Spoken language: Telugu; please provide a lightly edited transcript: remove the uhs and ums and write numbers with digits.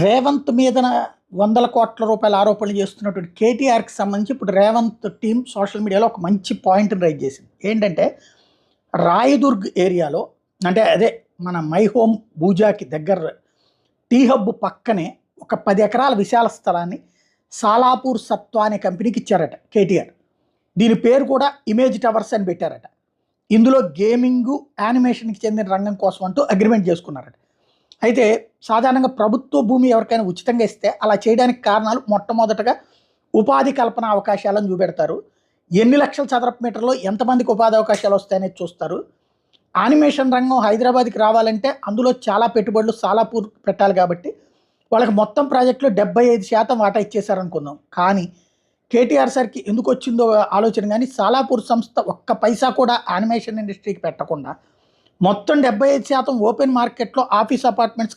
రేవంత్ మీదన వందల కోట్ల రూపాయల ఆరోపణలు చేస్తున్నటువంటి కేటీఆర్కి సంబంధించి ఇప్పుడు రేవంత్ టీం సోషల్ మీడియాలో ఒక మంచి పాయింట్ని రైజ్ చేసింది. ఏంటంటే రాయదుర్గ్ ఏరియాలో, అంటే అదే మన మై హోమ్ బూజాకి దగ్గర టీ హబ్ పక్కనే ఒక 10 ఎకరాల విశాల స్థలాన్ని సాలాపూర్ సత్వా అనే కంపెనీకి ఇచ్చారట కేటీఆర్. దీని పేరు కూడా ఇమేజ్ టవర్స్ అని పెట్టారట. ఇందులో గేమింగ్, యానిమేషన్కి చెందిన రంగం కోసం అంటూ అగ్రిమెంట్ చేసుకున్నారట. అయితే సాధారణంగా ప్రభుత్వ భూమి ఎవరికైనా ఉచితంగా ఇస్తే అలా చేయడానికి కారణాలు మొట్టమొదటగా ఉపాధి కల్పన అవకాశాలను చూపెడతారు. ఎన్ని లక్షల చదరపు మీటర్లో ఎంతమందికి ఉపాధి అవకాశాలు వస్తాయనేది చూస్తారు. యానిమేషన్ రంగం హైదరాబాద్కి రావాలంటే అందులో చాలా పెట్టుబడులు సాలాపూర్ పెట్టాలి కాబట్టి వాళ్ళకి మొత్తం ప్రాజెక్టులో 75% వాటా ఇచ్చేశారనుకుందాం. కానీ కేటీఆర్ సార్కి ఎందుకు వచ్చిందో ఆలోచన, కానీ సాలాపూర్ సంస్థ ఒక్క పైసా కూడా యానిమేషన్ ఇండస్ట్రీకి పెట్టకుండా మొత్తం 75% ఓపెన్ మార్కెట్లో ఆఫీస్ అపార్ట్మెంట్స్